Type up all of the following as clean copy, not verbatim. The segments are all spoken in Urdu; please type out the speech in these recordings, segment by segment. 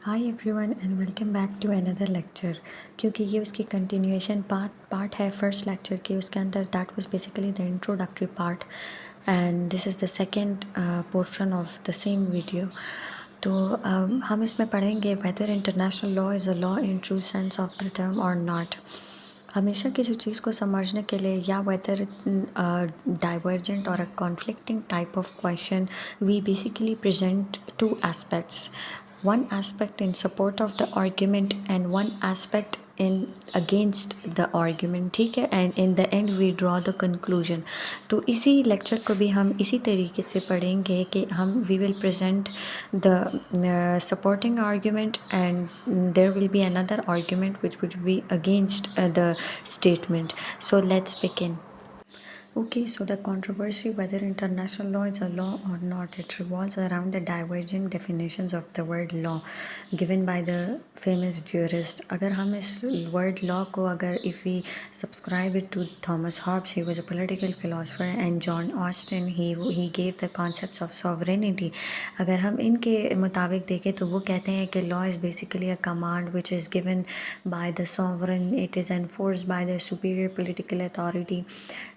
High everyone and welcome back to اندر لیکچر. کیونکہ یہ اس کی کنٹینیویشن پارٹ ہے فرسٹ لیکچر کی. اس کے اندر that was basically the introductory part and this is the second portion of the same video. تو ہم اس میں پڑھیں گے whether international law is a law in true sense of the term اور ناٹ. ہمیشہ کسی چیز کو سمجھنے کے لیے یا ویدر ڈائیورجنٹ اور conflicting type of question we basically present two aspects. One aspect in support of the argument and one aspect in against the argument. ٹھیک ہے, and in the end we draw the conclusion. تو اسی لیکچر کو بھی ہم اسی طریقے سے پڑھیں گے کہ ہم we will present the supporting argument and there will be another argument which would be against the statement. So let's begin. Okay, so the controversy whether international law is a law or not, it revolves around the diverging definitions of the word law given by the famous jurist. اگر ہم اس word law کو if we subscribe it to Thomas Hobbes, he was a political philosopher, and John Austin, he gave the concepts of sovereignty. اگر ہم ان کے مطابق دیکھیں تو وہ کہتے ہیں کہ law is basically a command which is given by the sovereign, it is enforced by the superior political authority.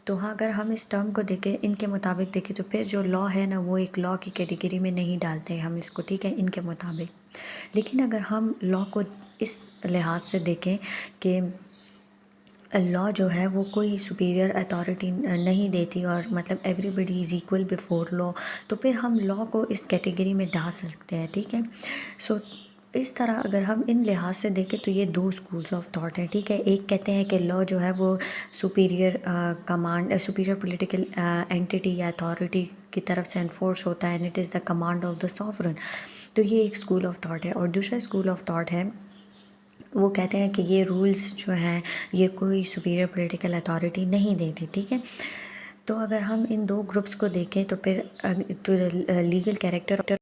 تو ہاں, اگر ہم اس ٹرم کو دیکھیں, ان کے مطابق دیکھیں, تو پھر جو لا ہے نا وہ ایک لا کی کیٹیگری میں نہیں ڈالتے ہم اس کو, ٹھیک ہے, ان کے مطابق. لیکن اگر ہم لا کو اس لحاظ سے دیکھیں کہ لا جو ہے وہ کوئی سپیریئر اتھارٹی نہیں دیتی اور مطلب everybody is equal before law, تو پھر ہم لا کو اس کیٹیگری میں ڈال سکتے ہیں, ٹھیک ہے. سو اس طرح اگر ہم ان لحاظ سے دیکھیں تو یہ دو اسکولز آف تھاٹ ہیں, ٹھیک ہے. ایک کہتے ہیں کہ لا جو ہے وہ سپیریئر سپیریئر پولیٹیکل اینٹی یا اتھارٹی کی طرف سے انفورس ہوتا ہے, and it is the command of the sovereign. تو یہ ایک اسکول آف تھاٹ ہے. اور دوسرا اسکول آف تھاٹ ہے, وہ کہتے ہیں کہ یہ رولز جو ہیں یہ کوئی سپیریئر پولیٹیکل اتھارٹی نہیں دیتی, ٹھیک ہے. تو اگر ہم ان دو گروپس کو دیکھیں تو پھر legal character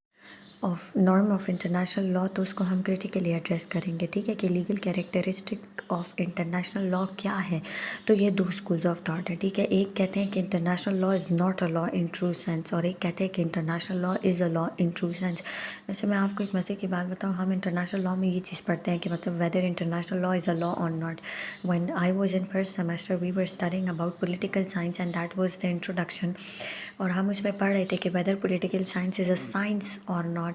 of norm of international law, تو اس کو ہم کریٹیکلی ایڈریس کریں گے, ٹھیک ہے, کہ لیگل کیریکٹرسٹک آف انٹرنیشنل لا کیا ہے. تو یہ دو اسکولز آف تھاٹ ہے, ٹھیک ہے. ایک کہتے ہیں کہ international law is not a law in true sense, اور ایک کہتے ہیں کہ international law is a law in true sense. ویسے میں آپ کو ایک مزے کی بات بتاؤں, ہم انٹرنیشنل لا میں یہ چیز پڑھتے ہیں کہ مطلب weather international law is a لا اور not. when I was in first semester we were studying about political science and that was the introduction, اور ہم اس میں پڑھ رہے تھے کہ whether political science is a science or not,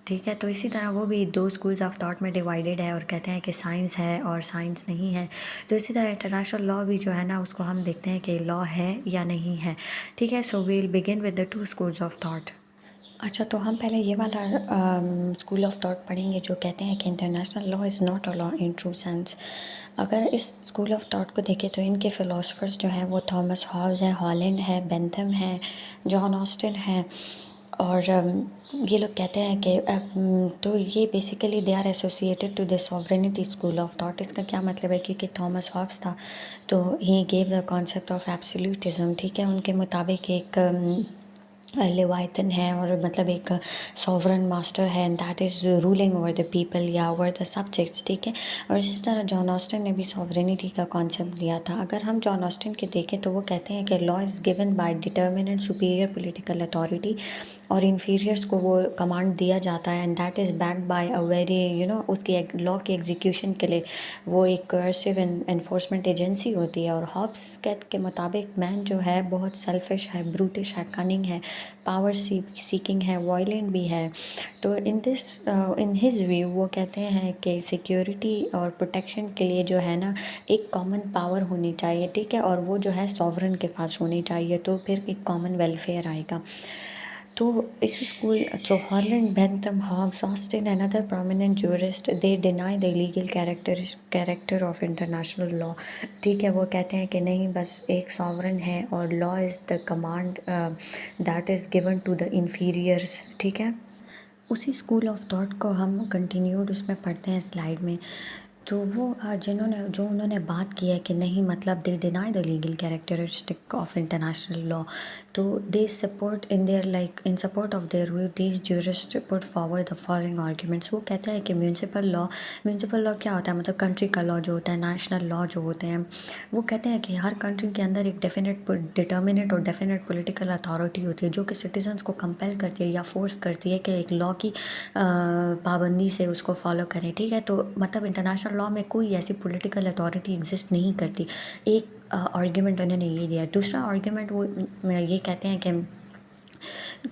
ٹھیک ہے. تو اسی طرح وہ بھی دو اسکولز آف تھاٹ میں ڈیوائیڈیڈ ہے اور کہتے ہیں کہ سائنس ہے اور سائنس نہیں ہے. تو اسی طرح انٹرنیشنل لا بھی جو ہے نا اس کو ہم دیکھتے ہیں کہ لا ہے یا نہیں ہے, ٹھیک ہے. So we will begin with the two schools of thought. اچھا, تو ہم پہلے یہ والا اسکول آف تھاٹ پڑھیں گے جو کہتے ہیں کہ international law is not a law in true sense. اگر اس اسکول آف تھاٹ کو دیکھیں تو ان کے فلاسفرز جو ہیں وہ تھامس ہابز ہیں, ہالینڈ ہے, بینتھم ہے, جان آسٹن ہے, اور یہ لوگ کہتے ہیں کہ تو یہ basically they are associated to the sovereignty school of thought. اس کا کیا مطلب ہے, کیونکہ تھامس ہابس تھا تو he gave the concept of absolutism, ٹھیک ہے. ان کے مطابق ایک لیوائتن ہے اور مطلب ایک سوورن ماسٹر ہے, and that is ruling over the people یا اوور دا سبجیکٹس, ٹھیک ہے. اور اسی طرح جان آسٹن نے بھی سوورینٹی کا کانسیپٹ دیا تھا. اگر ہم جان آسٹن کے دیکھیں تو وہ کہتے ہیں کہ law is given by determined superior political authority, اور انفیریئرس کو وہ کمانڈ دیا جاتا ہے, and that is backed by a very اس کی لا کی ایگزیکیوشن کے لیے وہ ایک کرسو انفورسمنٹ ایجنسی ہوتی ہے. اور ہابس کے مطابق مین جو ہے بہت سیلفش ہے, بروٹش ہے, کننگ ہے, پاور سیکنگ ہے, وائلنٹ بھی ہے. تو ان ہز ویو وہ کہتے ہیں کہ سیکیورٹی اور پروٹیکشن کے لیے جو ہے نا ایک کامن پاور ہونی چاہیے, ٹھیک ہے, اور وہ جو ہے سوورن کے پاس ہونی چاہیے, تو پھر ایک کامن ویلفیئر آئے گا. تو اس اسکول تو Holland, Bentham, Hobbes, Austin and other prominent jurist they deny the legal character of international law, ٹھیک ہے. وہ کہتے ہیں کہ نہیں, بس ایک سوورن ہے اور law is the command that is given to the inferiors, ٹھیک ہے. اسی اسکول آف تھاٹ کو ہم کنٹینیوڈ اس میں پڑھتے ہیں سلائیڈ میں. تو وہ انہوں نے بات کی ہے کہ نہیں, مطلب they deny the legal characteristic of international law, تو they support in their like in support of their view these jurists put forward the following arguments. وہ کہتے ہیں کہ میونسپل لا کیا ہوتا ہے، مطلب کنٹری کا لا جو ہوتا ہے، نیشنل لا جو ہوتے ہیں، وہ کہتے ہیں کہ ہر کنٹری کے اندر ایک ڈٹرمنیٹ اور ڈیفینیٹ پولیٹیکل اتھارٹی ہوتی ہے جو کہ سٹیزنس کو کمپیل کرتی ہے یا فورس کرتی ہے کہ ایک لا کی پابندی سے اس کو فالو کریں، ٹھیک ہے. تو مطلب انٹرنیشنل لا میں کوئی ایسی پولیٹیکل اتھارٹی ایگزسٹ نہیں کرتی. ایک آرگیومنٹ انہوں نے یہ دیا. دوسرا آرگیومنٹ وہ یہ کہتے ہیں کہ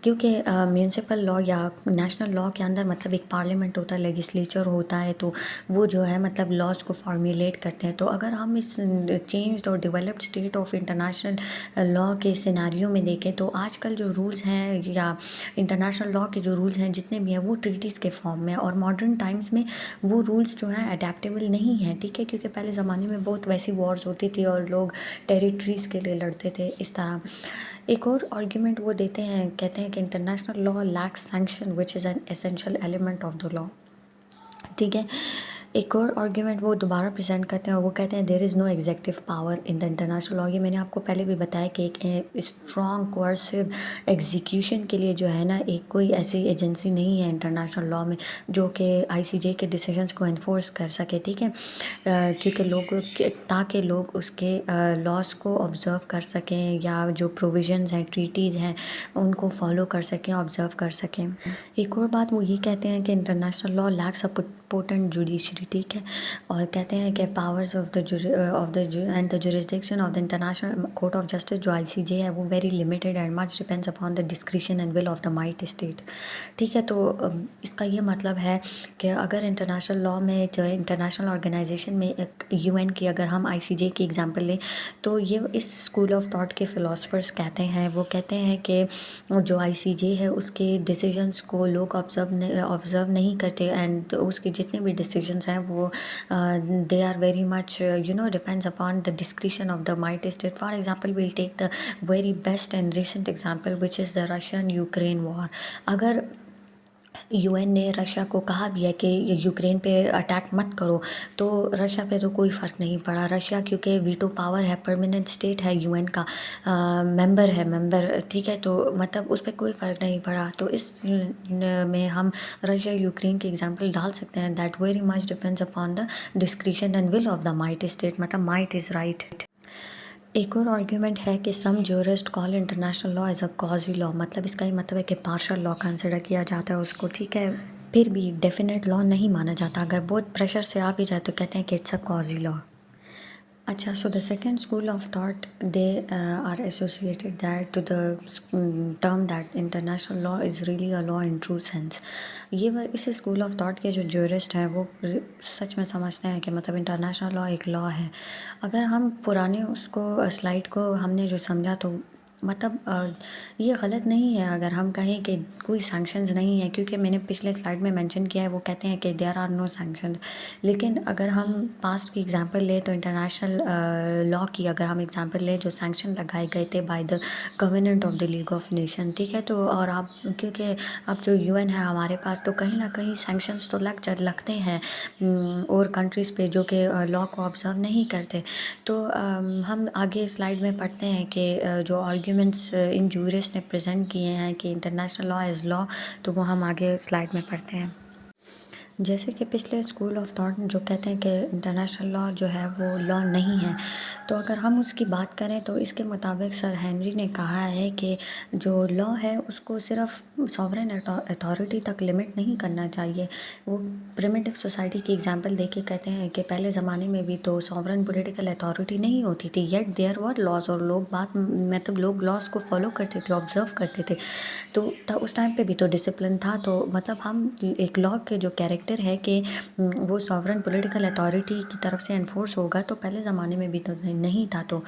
کیونکہ میونسپل لا یا نیشنل لا کے اندر مطلب ایک پارلیمنٹ ہوتا ہے، لیجسلیچر ہوتا ہے، تو وہ جو ہے مطلب لاز کو فارمیولیٹ کرتے ہیں. تو اگر ہم اس چینجڈ اور developed state of international law کے سیناریو میں دیکھیں تو آج کل جو رولز ہیں یا انٹرنیشنل لا کے جو رولز ہیں جتنے بھی ہیں وہ ٹریٹیز کے فارم میں، اور ماڈرن ٹائمز میں وہ رولز جو ہیں اڈیپٹیبل نہیں ہیں، ٹھیک ہے، کیونکہ پہلے زمانے میں بہت ویسی وارز ہوتی تھی اور لوگ ٹیریٹریز کے لیے لڑتے تھے اس طرح. ایک اور آرگیومنٹ وہ دیتے ہیں، کہتے ہیں کہ international law lacks sanction which is an essential element of the law, ٹھیک ہے. ایک اور آرگیومنٹ وہ دوبارہ پریزنٹ کرتے ہیں اور وہ کہتے ہیں there is no executive power in the international law. یہ میں نے آپ کو پہلے بھی بتایا کہ ایک اسٹرانگ کوئرسو ایگزیکیوشن کے لیے جو ہے نا ایک کوئی ایسی ایجنسی نہیں ہے انٹرنیشنل لا میں جو کہ آئی سی جے کے ڈیسیجنس کو انفورس کر سکے، ٹھیک ہے، کیونکہ تاکہ لوگ اس کے لاس کو آبزرو کر سکیں یا جو پروویژنز ہیں، ٹریٹیز ہیں، ان کو فالو کر سکیں، آبزرو کر سکیں. ایک اور بات وہ یہ کہتے ہیں کہ انٹرنیشنل لا لیکس اے پوٹنٹ جوڈیشری، ٹھیک ہے، اور کہتے ہیں کہ powers of the and the jurisdiction of the international court of justice جو آئی سی جے ہے وہ very limited and much depends upon the discretion and will of the might state, ٹھیک ہے. تو اس کا یہ مطلب ہے کہ اگر انٹرنیشنل لا میں جو ہے انٹرنیشنل آرگنائزیشن میں ایک یو این کی اگر ہم آئی سی جے کی ایگزامپل لیں تو یہ اس اسکول آف تھاٹ کے فلاسفرز کہتے ہیں، وہ کہتے ہیں کہ جو آئی سی جے ہے اس کے ڈیسیجنس کو لوگ آبزرو نہیں کرتے، اینڈ اس کے جتنے بھی ڈیسیجنس ہیں وہ they are very much depends upon the discretion of the might state. For example we'll take the very best and recent example which is the Russian Ukraine war. اگر یو این نے رشیا کو کہا بھی ہے کہ یوکرین پہ اٹیک مت کرو تو رشیا پہ تو کوئی فرق نہیں پڑا. رشیا کیونکہ ویٹو پاور ہے، پرماننٹ اسٹیٹ ہے، یو این کا ممبر، ٹھیک ہے، تو مطلب اس پہ کوئی فرق نہیں پڑا. تو اس میں ہم رشیا یوکرین کی ایگزامپل ڈال سکتے ہیں that very much depends upon the discretion and will of the might state, مطلب مائٹ از رائٹ. ایک اور آرگیومنٹ ہے کہ some jurist call international law as a quasi law, مطلب اس کا یہ مطلب ہے کہ پارشل لا کنسیڈر کیا جاتا ہے اس کو، ٹھیک ہے، پھر بھی ڈیفینیٹ لا نہیں مانا جاتا. اگر بہت پریشر سے آ بھی جائے تو کہتے ہیں کہ اٹس اے کازی لا. اچھا، so the second school of thought they are associated that to the term that international law is really a law in true sense. یہ اس اسکول آف تھاٹ کے جو جورسٹ ہیں وہ سچ میں سمجھتے ہیں کہ مطلب انٹرنیشنل لا ایک لا ہے. اگر ہم پرانے اس کو سلائڈ کو ہم نے جو سمجھا تو مطلب یہ غلط نہیں ہے اگر ہم کہیں کہ کوئی سینکشنز نہیں ہیں، کیونکہ میں نے پچھلے سلائڈ میں مینشن کیا ہے وہ کہتے ہیں کہ دیر آر نو سینکشنز. لیکن اگر ہم پاسٹ کی ایگزامپل لیں تو انٹرنیشنل لا کی اگر ہم ایگزامپل لیں جو سینکشن لگائے گئے تھے by the covenant of the league of nation, ٹھیک ہے، تو اور آپ کیونکہ اب جو یو این ہے ہمارے پاس تو کہیں نہ کہیں سینکشنز تو لگتے ہیں اور کنٹریز پہ جو کہ لا کو آبزرو نہیں کرتے. تو ہم آگے سلائڈ میں پڑھتے ہیں کہ جو آرگیومنٹس ان جورسٹ نے پریزنٹ کیے ہیں کہ انٹرنیشنل لا از لا، تو وہ ہم آگے سلائڈ میں پڑھتے ہیں. جیسے کہ پچھلے اسکول آف تھاٹ جو کہتے ہیں کہ انٹرنیشنل لا جو ہے وہ لا نہیں ہے، تو اگر ہم اس کی بات کریں تو اس کے مطابق سر ہینری نے کہا ہے کہ جو لا ہے اس کو صرف ساورن اتھارٹی تک لمٹ نہیں کرنا چاہیے. وہ پریمیٹیو سوسائٹی کی ایگزامپل دے کے کہتے ہیں کہ پہلے زمانے میں بھی تو ساورن پولیٹیکل اتھارٹی نہیں ہوتی تھی، یٹ دیئر ور لاز، اور لوگ لاز کو فالو کرتے تھے، آبزرو کرتے تھے. تو اس ٹائم پہ بھی تو ڈسپلن تھا. تو مطلب ہم ایک لا کے جو کیریکٹر ہے کہ وہ ساورن پولیٹیکل اتھارٹی کی طرف سے انفورس ہوگا تو پہلے زمانے میں بھی تو نہیں تھا. تو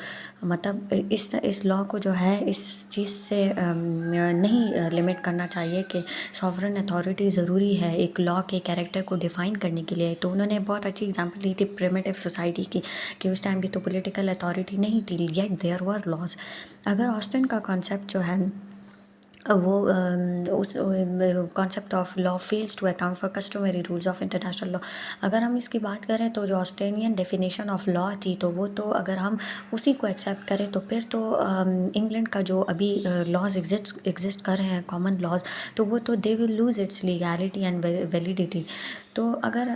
مطلب اس لا کو جو ہے اس چیز سے نہیں لمٹ کرنا چاہیے کہ ساورن اتھارٹی ضروری ہے ایک لا کے کیریکٹر کو ڈیفائن کرنے کے لیے. تو انہوں نے بہت اچھی ایگزامپل دی تھی پریمیٹیو سوسائٹی کی کہ اس ٹائم بھی تو پولیٹیکل اتھارٹی نہیں تھی، یٹ دیئر ور لاز. اگر آسٹن کا کانسیپٹ جو ہے وہ اس concept of law fails to account for customary rules of international law. اگر ہم اس کی بات کریں تو جو آسٹریلین ڈیفینیشن آف لا تھی تو وہ تو اگر ہم اسی کو ایکسیپٹ کریں تو پھر تو انگلینڈ کا جو ابھی لاز ایگزسٹ کر رہے ہیں کامن لاز تو وہ تو they will lose its legality and validity. تو اگر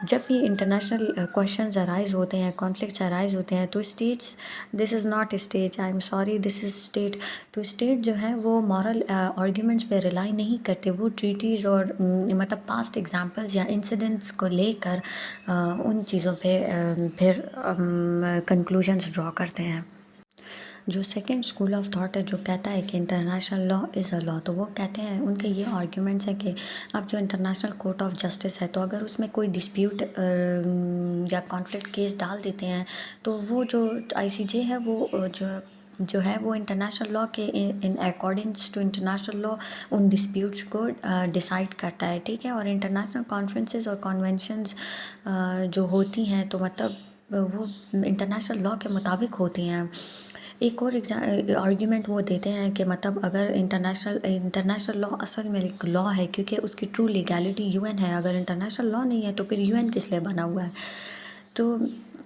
جب بھی انٹرنیشنل کویشچنز ارائز ہوتے ہیں کانفلکٹس ارائز ہوتے ہیں تو states this is not state I am sorry this is state. تو اسٹیٹ جو ہے وہ مورل آرگیومنٹس پہ ریلائی نہیں کرتے, وہ ٹریٹیز اور مطلب پاسٹ ایگزامپلز یا انسیڈنٹس کو لے کر ان چیزوں پہ پھر کنکلوژنس ڈرا کرتے ہیں. جو سیکنڈ اسکول آف تھاٹ ہے جو کہتا ہے کہ international law is a law, تو وہ کہتے ہیں ان کے یہ آرگیومنٹس ہیں کہ اب جو انٹرنیشنل کورٹ آف جسٹس ہے تو اگر اس میں کوئی ڈسپیوٹ یا کانفلکٹ کیس ڈال دیتے ہیں تو وہ جو آئی سی جے ہے وہ جو ہے وہ انٹرنیشنل لا کے in accordance to international law ان ڈسپیوٹس کو ڈیسائیڈ کرتا ہے, ٹھیک ہے. اور انٹرنیشنل کانفرنسز اور کنونشنز جو ہوتی ہیں تو مطلب وہ انٹرنیشنل لا کے مطابق ہوتی ہیں. ایک اور آرگیومنٹ وہ دیتے ہیں کہ مطلب اگر انٹرنیشنل لا اصل میں ایک لا ہے کیونکہ اس کی ٹرو لیگیلٹی یو این ہے, اگر انٹرنیشنل لا نہیں ہے تو پھر یو این کس لیے بنا ہوا ہے. تو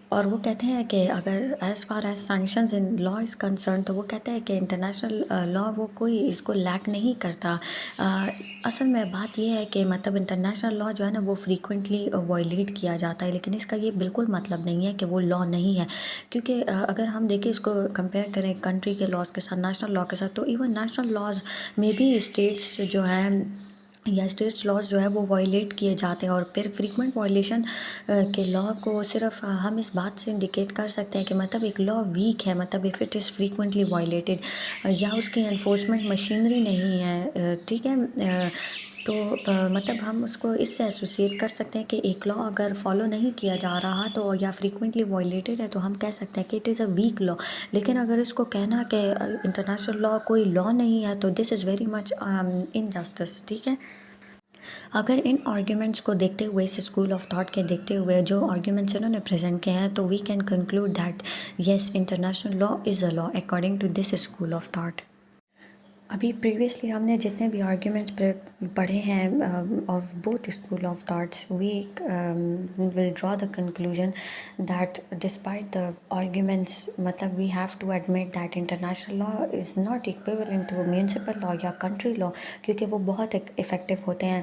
اور وہ کہتے ہیں کہ اگر as far as sanctions in law is concern تو وہ کہتے ہیں کہ انٹرنیشنل لا وہ کوئی اس کو لیک نہیں کرتا. اصل میں بات یہ ہے کہ مطلب انٹرنیشنل لا جو ہے نا وہ فریکوینٹلی وائلیٹ کیا جاتا ہے, لیکن اس کا یہ بالکل مطلب نہیں ہے کہ وہ لا نہیں ہے. کیونکہ اگر ہم دیکھیں اس کو کمپیئر کریں کنٹری کے لاز کے ساتھ نیشنل لا کے ساتھ تو ایون نیشنل لاز میں بھی اسٹیٹس جو ہیں یا اسٹیٹس لاز جو ہے وہ وائلیٹ کیے جاتے ہیں. اور پھر فریکوینٹ وائلیشن کے لا کو صرف ہم اس بات سے انڈیکیٹ کر سکتے ہیں کہ مطلب ایک لا ویک ہے, مطلب if it is frequently violated یا اس کی انفورسمنٹ مشینری نہیں ہے, ٹھیک ہے. تو مطلب ہم اس کو اس سے ایسوسیٹ کر سکتے ہیں کہ ایک لا اگر فالو نہیں کیا جا رہا تو یا فریکوینٹلی وائلیٹڈ ہے تو ہم کہہ سکتے ہیں کہ اٹ از اے ویک لا. لیکن اگر اس کو کہنا کہ انٹرنیشنل لا کوئی لا نہیں ہے تو دس از ویری مچ انجسٹس, ٹھیک ہے. اگر ان آرگیومنٹس کو دیکھتے ہوئے اس اسکول آف تھاٹ کے دیکھتے ہوئے جو آرگیومنٹس انہوں نے پریزنٹ کیے ہیں تو we can conclude that yes international law is a law according to this school of thought. ابھی پریویسلی ہم نے جتنے بھی آرگیومنٹس پڑھے ہیں of both school of thoughts we will draw the conclusion that despite the arguments مطلب we have to admit that international law is not equivalent to municipal law یا کنٹری لا, کیونکہ وہ بہت افیکٹو ہوتے ہیں.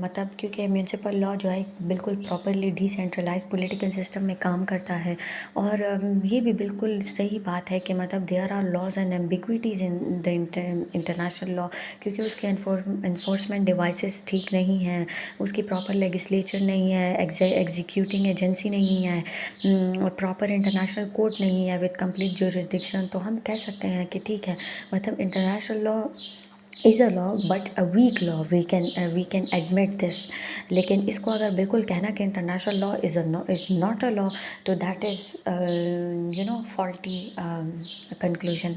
مطلب کیونکہ میونسپل لا جو ہے بالکل properly decentralise political system میں کام کرتا ہے. اور یہ بھی بالکل صحیح بات ہے کہ مطلب there are laws and ambiguities in the international law, کیونکہ اس کے انفورسمنٹ ڈیوائسز ٹھیک نہیں ہیں, اس کی پراپر لیگسلیچر نہیں ہے, ایگزیکیوٹنگ ایجنسی نہیں ہے, پراپر انٹرنیشنل کورٹ نہیں ہے وتھ کمپلیٹ جورسڈکشن. تو ہم کہہ سکتے ہیں کہ ٹھیک ہے مطلب international law is a law but a weak law, we can admit this. لیکن اس کو اگر بالکل کہنا کہ international law is not a law تو دیٹ از فالٹی کنکلوژن.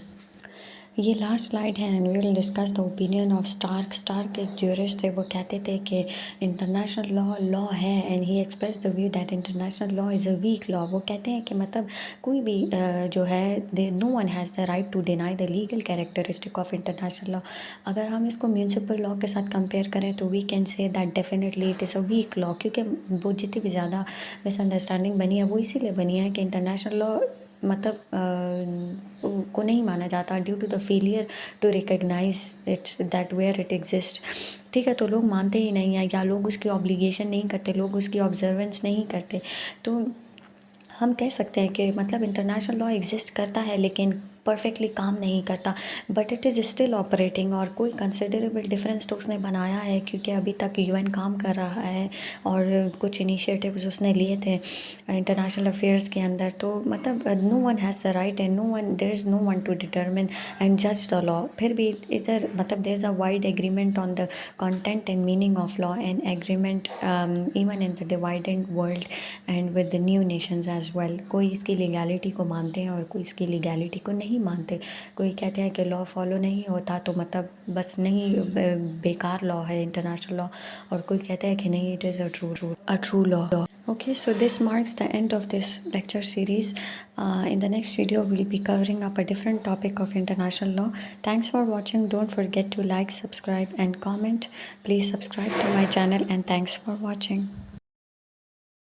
یہ لاسٹ سلائڈ ہے and we will discuss the opinion of Starke. Starke ایک جورسٹ تھے, وہ کہتے تھے کہ انٹرنیشنل لا ہے and he express the view that international law is a weak law. وہ کہتے ہیں کہ مطلب کوئی بھی جو ہے no one has the right to deny the legal characteristic of international law. اگر ہم اس کو میونسپل لا کے ساتھ کمپیئر کریں تو we can say that definitely it is a weak law, کیونکہ وہ جتنی بھی زیادہ مس انڈرسٹینڈنگ بنی ہے وہ اسی لیے بنی ہے کہ انٹرنیشنل لا مطلب کو نہیں مانا جاتا due to the failure to recognise its that where it exist, ٹھیک ہے. تو لوگ مانتے ہی نہیں ہیں یا لوگ اس کی آبلیگیشن نہیں کرتے, لوگ اس کی آبزرونس نہیں کرتے. تو ہم کہہ سکتے ہیں کہ مطلب انٹرنیشنل لا ایگزسٹ کرتا ہے لیکن پرفیکٹلی کام نہیں کرتا, but it is still operating. اور کوئی کنسیڈریبل ڈفرینس تو اس نے بنایا ہے کیونکہ ابھی تک یو این کام کر رہا ہے اور کچھ انیشیٹیوز اس نے لیے تھے انٹرنیشنل افیئرس کے اندر. تو مطلب no one has the right and there is no one to determine and جج دا لا. پھر بھی ادھر مطلب there is a wide agreement on the content and meaning of law and agreement even in the ڈیوائڈنڈ world and with the new nations as well. کوئی اس کی لیگیلٹی کو مانتے ہیں اور کوئی اس کی لیگیلٹی کو نہیں نہیں مانتے. کوئی کہتے ہیں کہ لا فالو نہیں ہوتا تو مطلب بس نہیں بیکار لا ہے انٹرنیشنل لا, اور کوئی کہتا ہے کہ نہیں it is a true law. Okay, so this marks the end of this lecture series. In the next video, we'll be covering up a different topic of international law. Thanks for watching. Don't forget to like, subscribe, and comment. Please subscribe to my channel, and thanks for watching.